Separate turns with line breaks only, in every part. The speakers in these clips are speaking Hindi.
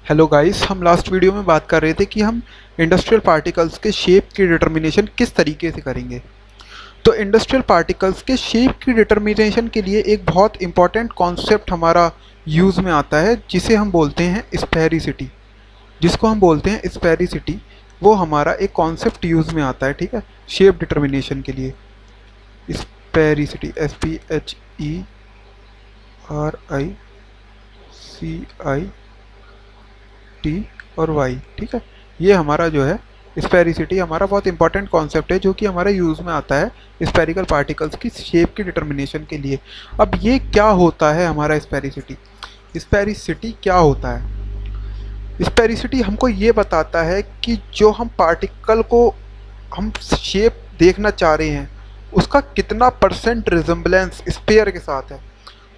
हेलो गाइस, हम लास्ट वीडियो में बात कर रहे थे कि हम इंडस्ट्रियल पार्टिकल्स के शेप की डिटर्मिनेशन किस तरीके से करेंगे। तो इंडस्ट्रियल पार्टिकल्स के शेप की डिटर्मिनेशन के लिए एक बहुत इंपॉर्टेंट कॉन्सेप्ट हमारा यूज़ में आता है, जिसे हम बोलते हैं स्पेरिसिटी। जिसको हम बोलते हैं स्पेरिसिटी, वो हमारा एक कॉन्सेप्ट यूज़ में आता है, ठीक है, शेप डिटर्मिनेशन के लिए। स्पेरिसिटी, SPHERICT और वाई, ठीक है। ये हमारा जो है स्पेरिसिटी हमारा बहुत इंपॉर्टेंट कॉन्सेप्ट है, जो कि हमारे यूज़ में आता है स्पेरिकल पार्टिकल्स की शेप की डिटर्मिनेशन के लिए। अब ये क्या होता है हमारा स्पेरिसिटी? स्पेरिसिटी क्या होता है? स्पेरिसिटी हमको ये बताता है कि जो हम पार्टिकल को हम शेप देखना चाह रहे हैं, उसका कितना परसेंट रिजेम्बलेंस स्पेयर के साथ है।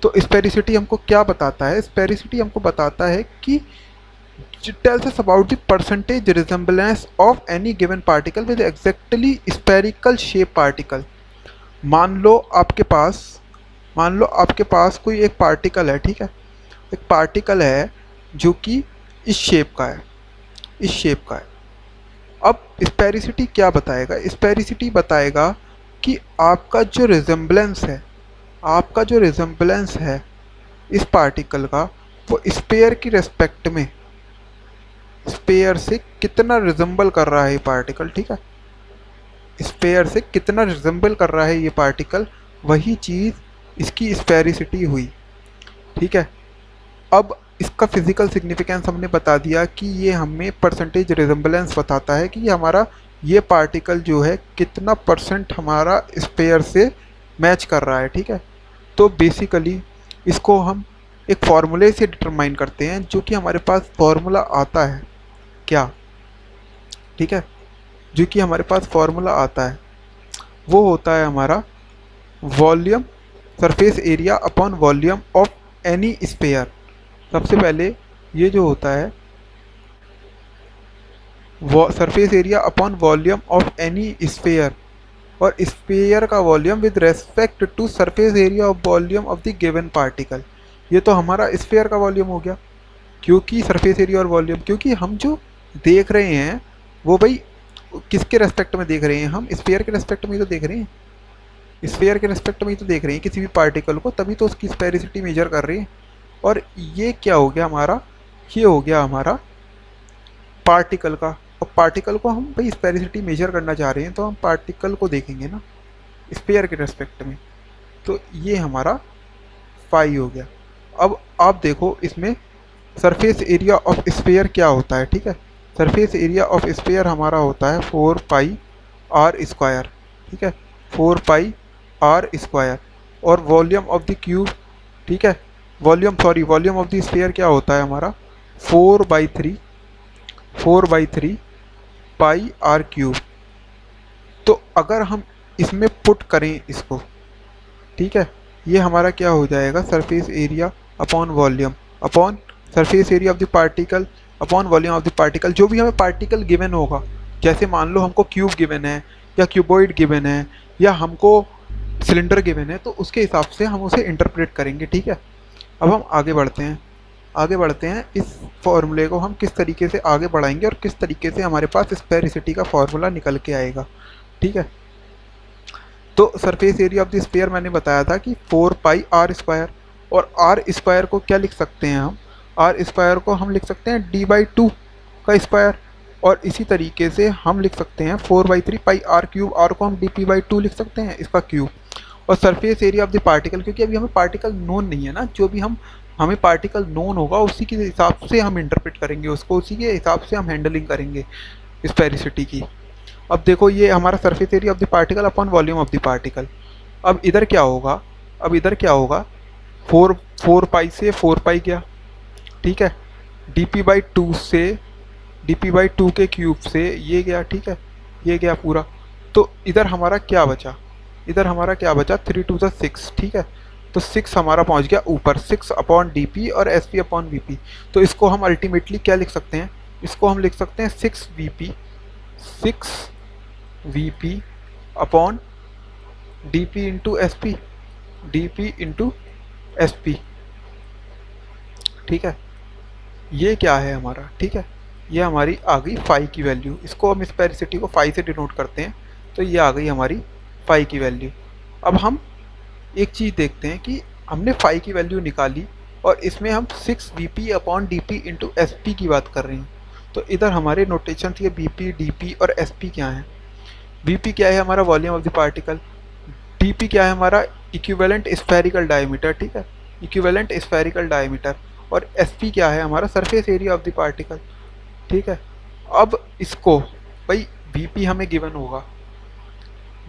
तो स्पेरिसिटी हमको क्या बताता है? स्पेरिसिटी हमको बताता है कि it tells us about the percentage resemblance of any given particle with exactly spherical shape particle। मान लो आपके पास मान लो आपके पास कोई एक पार्टिकल है, ठीक है। एक पार्टिकल है जो कि इस शेप का है, इस शेप का है। अब स्पेरिसिटी क्या बताएगा? स्पेरिसिटी बताएगा कि आपका जो रिजेम्बलेंस है इस पार्टिकल का, वो स्पेयर की रेस्पेक्ट में स्पेयर से कितना रिजेंबल कर रहा है ये पार्टिकल, ठीक है। स्पेयर से कितना रिजेंबल कर रहा है ये पार्टिकल, वही चीज़ इसकी स्पेरिसिटी हुई, ठीक है। अब इसका फिजिकल सिग्निफिकेंस हमने बता दिया कि ये हमें परसेंटेज रिजेंबलेंस बताता है कि हमारा ये पार्टिकल जो है कितना परसेंट हमारा स्पेयर से मैच कर रहा है, ठीक है। तो बेसिकली इसको हम एक फार्मूले से डिटरमाइन करते हैं, जो कि हमारे पास फार्मूला आता है क्या, ठीक है। जो कि हमारे पास फार्मूला आता है वो होता है हमारा volume, surface area upon volume of any sphere. सबसे पहले ये जो होता है वो surface area upon volume of any sphere, और स्पेयर का volume with respect to surface area of volume of the given particle. ये तो हमारा स्पेयर का वॉल्यूम हो गया, क्योंकि सरफेस एरिया और वॉल्यूम, क्योंकि हम जो देख रहे हैं वो भाई किसके रेस्पेक्ट में देख रहे हैं? हम स्फीयर के रेस्पेक्ट में ही तो देख रहे हैं, स्फीयर के रेस्पेक्ट में ही तो देख रहे हैं किसी भी पार्टिकल को, तभी तो उसकी स्पेरिसिटी मेजर कर रहे हैं। और ये क्या हो गया हमारा? ये हो गया हमारा पार्टिकल का। और पार्टिकल को हम भाई स्पेरिसिटी मेजर करना चाह रहे हैं, तो हम पार्टिकल को देखेंगे ना स्फीयर के रेस्पेक्ट में। तो ये हमारा फाई हो गया। अब आप देखो इसमें सरफेस एरिया ऑफ स्फीयर क्या होता है, ठीक है। सरफेस एरिया ऑफ स्फीयर हमारा होता है 4πr², ठीक है, 4πr²। और वॉल्यूम ऑफ द क्यूब, ठीक है, वॉल्यूम ऑफ द स्फीयर क्या होता है हमारा? 4/3 πr³ तो अगर हम इसमें पुट करें इसको, ठीक है, ये हमारा क्या हो जाएगा? Surface area upon volume upon surface area of the particle upon volume of the particle. जो भी हमें पार्टिकल गिवन होगा, जैसे मान लो हमको क्यूब गिवन है, या क्यूबॉइड गिवन है, या हमको सिलेंडर गिवन है, तो उसके हिसाब से हम उसे इंटरप्रेट करेंगे, ठीक है। अब हम आगे बढ़ते हैं इस फॉर्मूले को हम किस तरीके से आगे बढ़ाएंगे और किस तरीके से हमारे पास स्पेरिसिटी का फॉर्मूला निकल के आएगा, ठीक है। तो surface area of the sphere मैंने बताया था कि 4πr²। और r² को क्या लिख सकते हैं हम? r² को हम लिख सकते हैं d/2 का स्क्वायर। और इसी तरीके से हम लिख सकते हैं 4/3πr³, r को हम dp/2 लिख सकते हैं, इसका क्यूब। और surface area of the particle, क्योंकि अभी हमें पार्टिकल नोन नहीं है ना, जो भी हमें पार्टिकल नोन होगा उसी के हिसाब से हम इंटरप्रेट करेंगे उसको, उसी के हिसाब से हम हैंडलिंग करेंगे स्पेरिसिटी की। अब देखो ये हमारा surface area of the particle upon volume of the particle. अब इधर क्या होगा? 4π से 4π गया, ठीक है, dp/2 के क्यूब से ये गया, ठीक है, ये गया पूरा। तो इधर हमारा क्या बचा? 3 × 6, ठीक है। तो 6 हमारा पहुंच गया ऊपर, 6/dp और sp/vp। तो इसको हम अल्टीमेटली क्या लिख सकते हैं? इसको हम लिख सकते हैं 6vp upon dp into sp, ठीक है। ये क्या है हमारा, ठीक है, ये हमारी आ गई फाई की वैल्यू। इसको हम स्पेरिसिटी को फाई से डिनोट करते हैं, तो ये आ गई हमारी फाई की वैल्यू। अब हम एक चीज़ देखते हैं कि हमने फाई की वैल्यू निकाली और इसमें हम 6 Vp upon D P into S P की बात कर रहे हैं। तो इधर हमारे नोटेशन थी Bp, Dp और Sp क्या है। Vp क्या है हमारा volume of the particle, Dp क्या है हमारा इक्विवेलेंट स्फेरिकल डायमीटर, ठीक है, इक्विवेलेंट स्फेरिकल डायमीटर, और Sp क्या है हमारा surface area of the particle, ठीक है। अब इसको भाई Vp हमें गिवन होगा,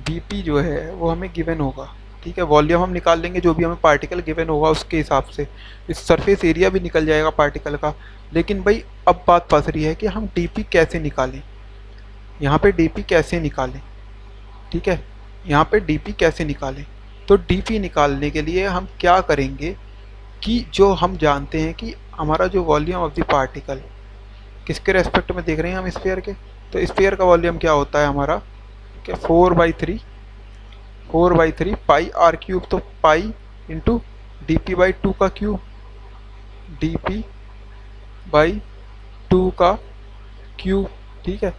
Bp जो है वो हमें गिवन होगा, ठीक है, वॉल्यूम हम निकाल लेंगे जो भी हमें पार्टिकल गिवन होगा उसके हिसाब से, इस सरफेस एरिया भी निकल जाएगा पार्टिकल का। लेकिन भाई अब बात फंस रही है कि हम Dp कैसे निकालें, यहाँ पे Dp कैसे निकालें, ठीक है, यहाँ पे Dp कैसे निकालें। तो Dp निकालने के लिए हम क्या करेंगे कि जो हम जानते हैं कि हमारा जो वॉल्यूम ऑफ द पार्टिकल किसके रेस्पेक्ट में देख रहे हैं हम, स्फीयर के, तो स्फीयर का वॉल्यूम क्या होता है हमारा, क्या 4/3 पाई आर क्यूब, तो पाई इंटू Dp/2 का क्यूब, Dp/2 का क्यूब, ठीक है,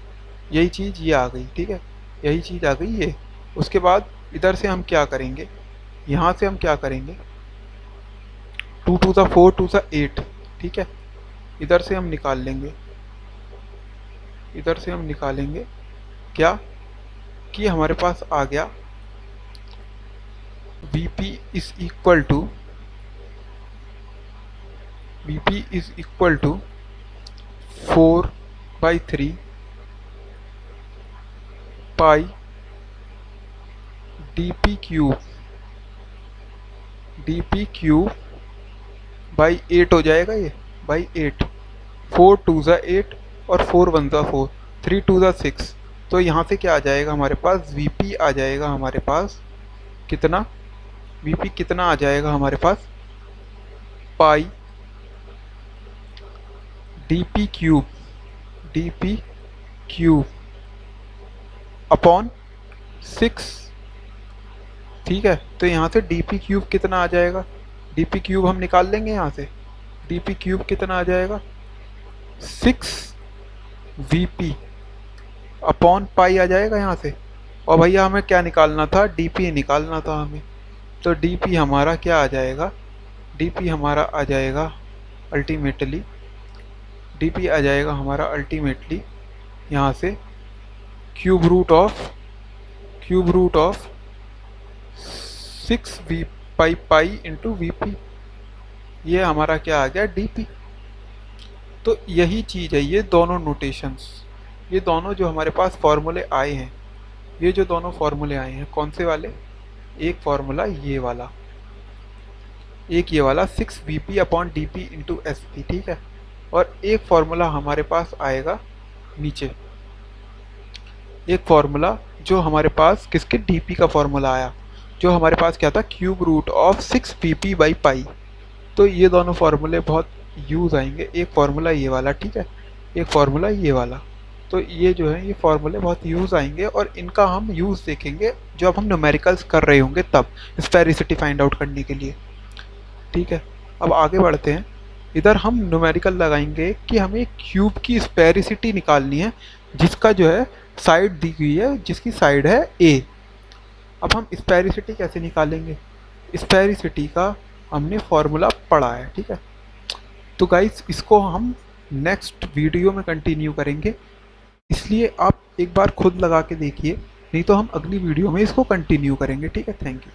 यही चीज़ ये आ गई, ठीक है, यही चीज़ आ गई ये। उसके बाद इधर से हम क्या करेंगे, यहाँ से हम क्या करेंगे, 2 2 सा 4 2 सा 8, ठीक है, इधर से हम निकाल लेंगे, इधर से हम निकालेंगे क्या कि हमारे पास आ गया Vp is equal to 4/3 pi dp cube by 8 हो जाएगा, ये बाई 8, 4 2 ज़ा 8 और 4 1 ज़ा 4, 3 2 ज़ा 6। तो यहाँ से क्या आ जाएगा हमारे पास, Vp आ जाएगा हमारे पास कितना, Vp कितना आ जाएगा हमारे पास, पाई dp क्यूब अपॉन 6, ठीक है। तो यहाँ से dp क्यूब कितना आ जाएगा, dp क्यूब हम निकाल लेंगे यहाँ से, dp क्यूब कितना आ जाएगा 6 Vp अपॉन पाई आ जाएगा यहाँ से। और भैया हमें क्या निकालना था, dp निकालना था हमें, तो dp हमारा क्या आ जाएगा, dp हमारा आ जाएगा अल्टीमेटली, dp आ जाएगा हमारा अल्टीमेटली यहाँ से cube root of 6 V pi into Vp, ये हमारा क्या आ गया dp। तो यही चीज़ है, ये दोनों नोटेशंस, ये दोनों जो हमारे पास फॉर्मूले आए हैं, ये जो दोनों फॉर्मूले आए हैं कौन से वाले, एक फॉर्मूला ये वाला, एक ये वाला 6 Vp upon D P into S P, ठीक है, और एक फॉर्मूला हमारे पास आएगा नीचे, एक फॉर्मूला जो हमारे पास किसके dp का फॉर्मूला आया, जो हमारे पास क्या था, cube root of 6 Vp by pi. तो ये दोनों फार्मूले बहुत यूज़ आएंगे, एक फार्मूला ये वाला, ठीक है, एक फार्मूला ये वाला। तो ये जो है ये फार्मूले बहुत यूज़ आएंगे और इनका हम यूज़ देखेंगे जब हम न्यूमेरिकल्स कर रहे होंगे तब, स्पेरिसिटी फाइंड आउट करने के लिए, ठीक है। अब आगे बढ़ते हैं, इधर हम न्यूमेरिकल लगाएंगे कि हमें क्यूब की स्पेरिसिटी निकालनी है जिसका जो है साइड दी हुई है, जिसकी साइड है ए। अब हम स्पेरिसिटी कैसे निकालेंगे, स्पेरिसिटी का हमने फॉर्मूला पढ़ा है, ठीक है। तो गाइस इसको हम नेक्स्ट वीडियो में कंटिन्यू करेंगे, इसलिए आप एक बार खुद लगा के देखिए, नहीं तो हम अगली वीडियो में इसको कंटिन्यू करेंगे, ठीक है। Thank you.